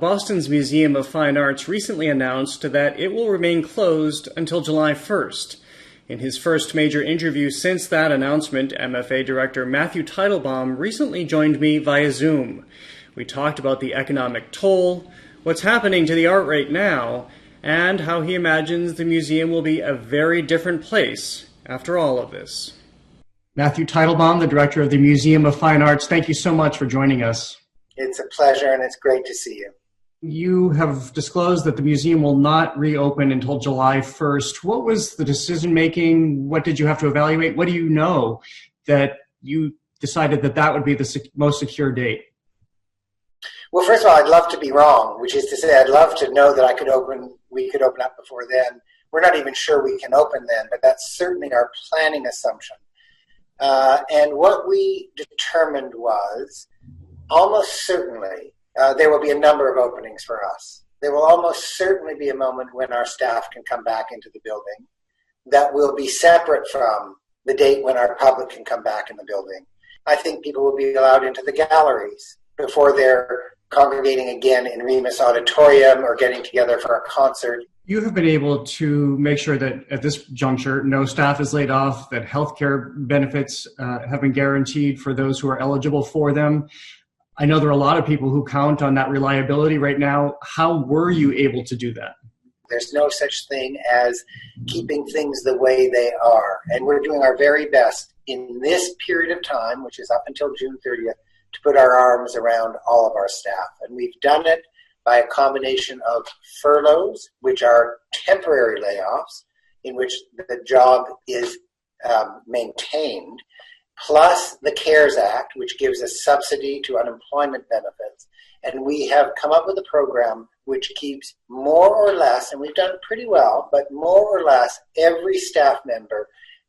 Boston's Museum of Fine Arts recently announced that it will remain closed until July 1st. In his first major interview since that announcement, MFA Director Matthew Teitelbaum recently joined me via Zoom. We talked about the economic toll, what's happening to the art right now, and how he imagines the museum will be a very different place after all of this. Matthew Teitelbaum, the Director of the Museum of Fine Arts, thank you so much for joining us. It's a pleasure and it's great to see you. You have disclosed that the museum will not reopen until July 1st. What was the decision-making? What did you have to evaluate? What do you know that you decided that that would be the most secure date? Well, first of all, I'd love to be wrong, which is to say I'd love to know that we could open up before then. We're not even sure we can open then, but that's certainly our planning assumption. And what we determined was almost certainly there will be a number of openings for us. There will almost certainly be a moment when our staff can come back into the building that will be separate from the date when our public can come back in the building. I think people will be allowed into the galleries before they're congregating again in Remus Auditorium or getting together for a concert. You have been able to make sure that at this juncture, no staff is laid off, that healthcare benefits have been guaranteed for those who are eligible for them. I know there are a lot of people who count on that reliability right now. How were you able to do that? There's no such thing as keeping things the way they are. And we're doing our very best in this period of time, which is up until June 30th, to put our arms around all of our staff. And we've done it by a combination of furloughs, which are temporary layoffs, in which the job is maintained, plus the CARES Act, which gives a subsidy to unemployment benefits. And we have come up with a program which keeps more or less, and we've done pretty well, but more or less every staff member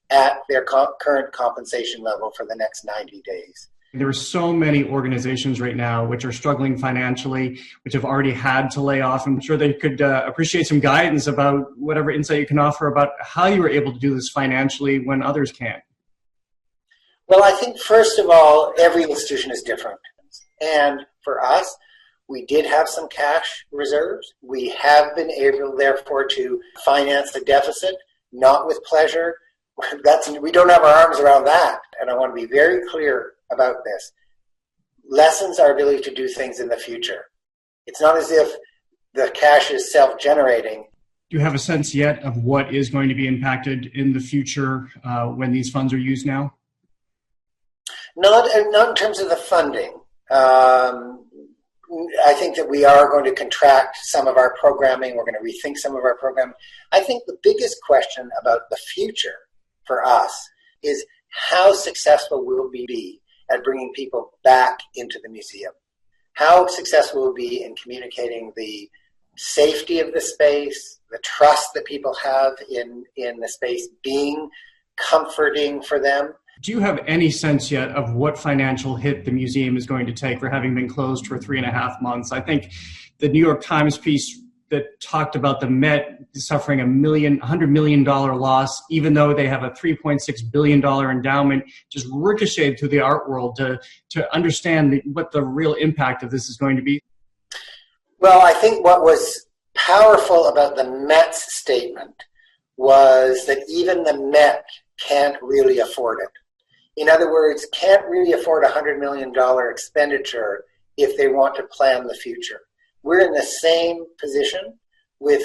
at their current compensation level for the next 90 days. There are so many organizations right now which are struggling financially, which have already had to lay off. I'm sure they could appreciate some guidance about whatever insight you can offer about how you were able to do this financially when others can't. Well, I think, first of all, every institution is different. And for us, we did have some cash reserves. We have been able, therefore, to finance the deficit, not with pleasure. We don't have our arms around that. And I want to be very clear about this. Lessens our ability to do things in the future. It's not as if the cash is self-generating. Do you have a sense yet of what is going to be impacted in the future when these funds are used now? Not in terms of the funding. I think that we are going to contract some of our programming. We're going to rethink some of our programming. I think the biggest question about the future for us is how successful will we be at bringing people back into the museum? How successful will we be in communicating the safety of the space, the trust that people have in the space being comforting for them? Do you have any sense yet of what financial hit the museum is going to take for having been closed for 3.5 months? I think the New York Times piece that talked about the Met suffering $100 million loss, even though they have a $3.6 billion endowment, just ricocheted through the art world to understand what the real impact of this is going to be. Well, I think what was powerful about the Met's statement was that even the Met can't really afford it. In other words, can't really afford a $100 million expenditure if they want to plan the future. We're in the same position with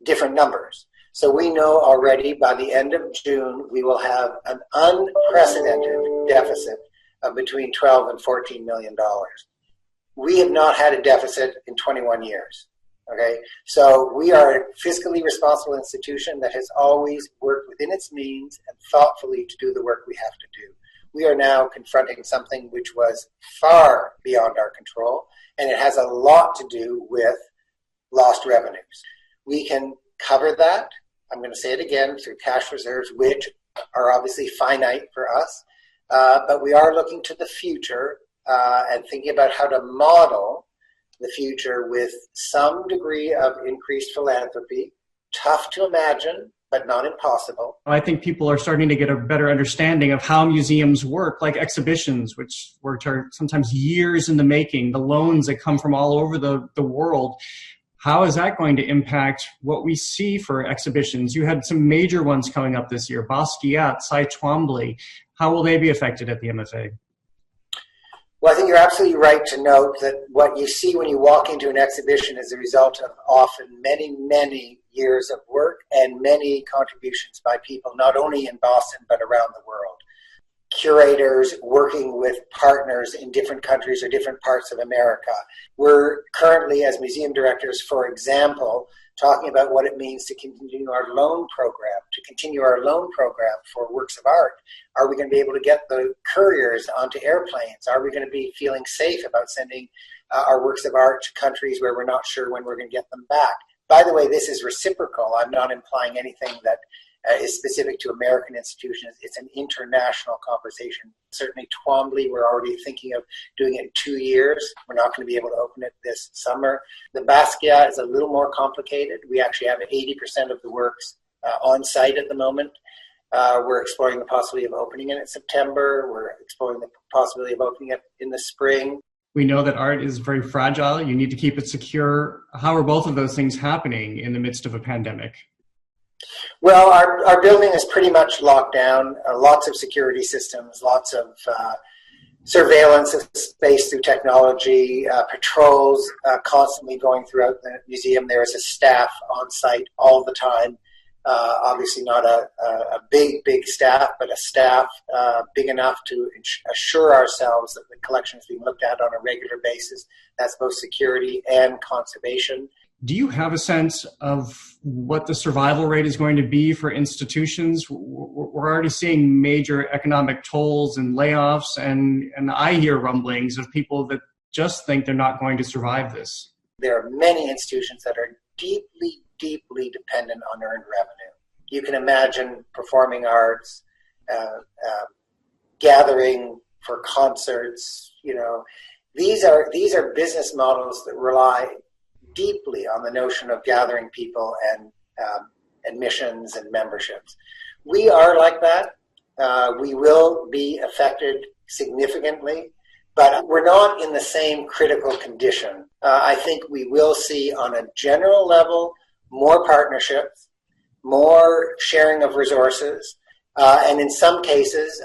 different numbers. So we know already by the end of June, we will have an unprecedented deficit of between $12 and $14 million. We have not had a deficit in 21 years. Okay, so we are a fiscally responsible institution that has always worked within its means and thoughtfully to do the work we have to do. We are now confronting something which was far beyond our control, and it has a lot to do with lost revenues. We can cover that, I'm going to say it again, through cash reserves, which are obviously finite for us, but we are looking to the future and thinking about how to model the future with some degree of increased philanthropy. Tough to imagine but not impossible. I think people are starting to get a better understanding of how museums work, like exhibitions, which are sometimes years in the making, the loans that come from all over the world. How is that going to impact what we see for exhibitions? You had some major ones coming up this year, Basquiat, Cy Twombly. How will they be affected at the MFA? Well, I think you're absolutely right to note that what you see when you walk into an exhibition is a result of often many, many years of work and many contributions by people, not only in Boston, but around the world. Curators working with partners in different countries or different parts of America. We're currently, as museum directors, for example, talking about what it means to continue our loan program, for works of art. Are we going to be able to get the couriers onto airplanes? Are we going to be feeling safe about sending our works of art to countries where we're not sure when we're going to get them back? By the way, this is reciprocal. I'm not implying anything that is specific to American institutions. It's an international conversation. Certainly Twombly, we're already thinking of doing it in 2 years. We're not going to be able to open it this summer. The Basquiat is a little more complicated. We actually have 80% of the works on site at the moment. We're exploring the possibility of opening it in September. We're exploring the possibility of opening it in the spring. We know that art is very fragile. You need to keep it secure. How are both of those things happening in the midst of a pandemic? Well, our building is pretty much locked down. Lots of security systems, lots of surveillance of space through technology, patrols constantly going throughout the museum. There is a staff on site all the time. Obviously not a big staff, but a staff big enough to assure ourselves that the collection is being looked at on a regular basis. That's both security and conservation. Do you have a sense of what the survival rate is going to be for institutions? We're already seeing major economic tolls and layoffs, and I hear rumblings of people that just think they're not going to survive this. There are many institutions that are deeply dependent on earned revenue. You can imagine performing arts, gathering for concerts. These are business models that rely deeply on the notion of gathering people and admissions and memberships. We are like that. We will be affected significantly, but we're not in the same critical condition. I think we will see on a general level more partnerships, more sharing of resources, and in some cases,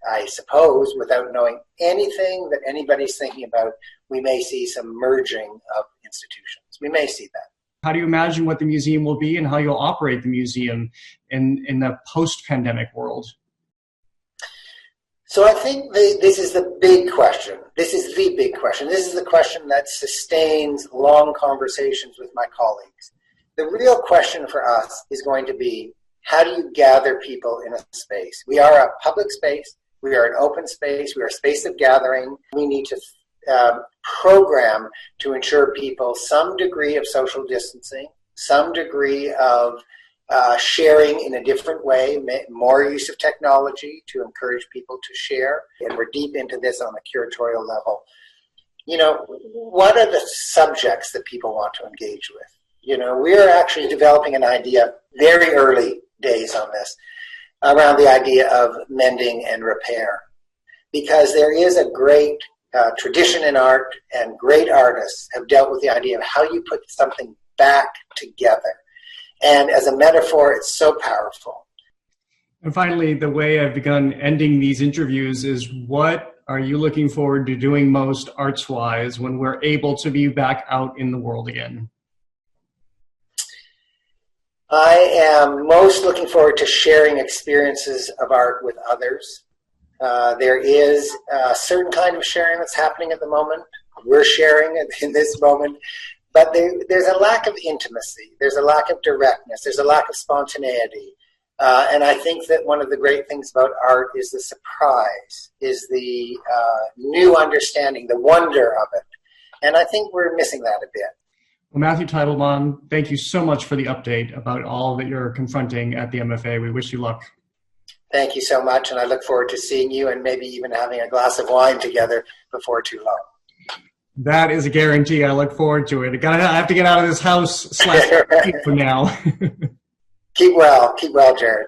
I suppose, without knowing anything that anybody's thinking about, we may see some merging of institutions. We may see that. How do you imagine what the museum will be and how you'll operate the museum in the post-pandemic world? So I think this is the big question. This is the big question. This is the question that sustains long conversations with my colleagues. The real question for us is going to be, how do you gather people in a space? We are a public space. We are an open space. We are a space of gathering. We need to program to ensure people some degree of social distancing, some degree of sharing in a different way, more use of technology to encourage people to share. And we're deep into this on a curatorial level. What are the subjects that people want to engage with? We're actually developing an idea, very early days on this, around the idea of mending and repair. Because there is a great tradition in art, and great artists have dealt with the idea of how you put something back together. And as a metaphor, it's so powerful. And finally, the way I've begun ending these interviews is, what are you looking forward to doing most arts-wise when we're able to be back out in the world again? I am most looking forward to sharing experiences of art with others. There is a certain kind of sharing that's happening at the moment. We're sharing it in this moment. But there's a lack of intimacy. There's a lack of directness. There's a lack of spontaneity. And I think that one of the great things about art is the surprise, is the new understanding, the wonder of it. And I think we're missing that a bit. Well, Matthew Teitelbaum, thank you so much for the update about all that you're confronting at the MFA. We wish you luck. Thank you so much, and I look forward to seeing you and maybe even having a glass of wine together before too long. That is a guarantee. I look forward to it. I have to get out of this house / for now. Keep well, Jared.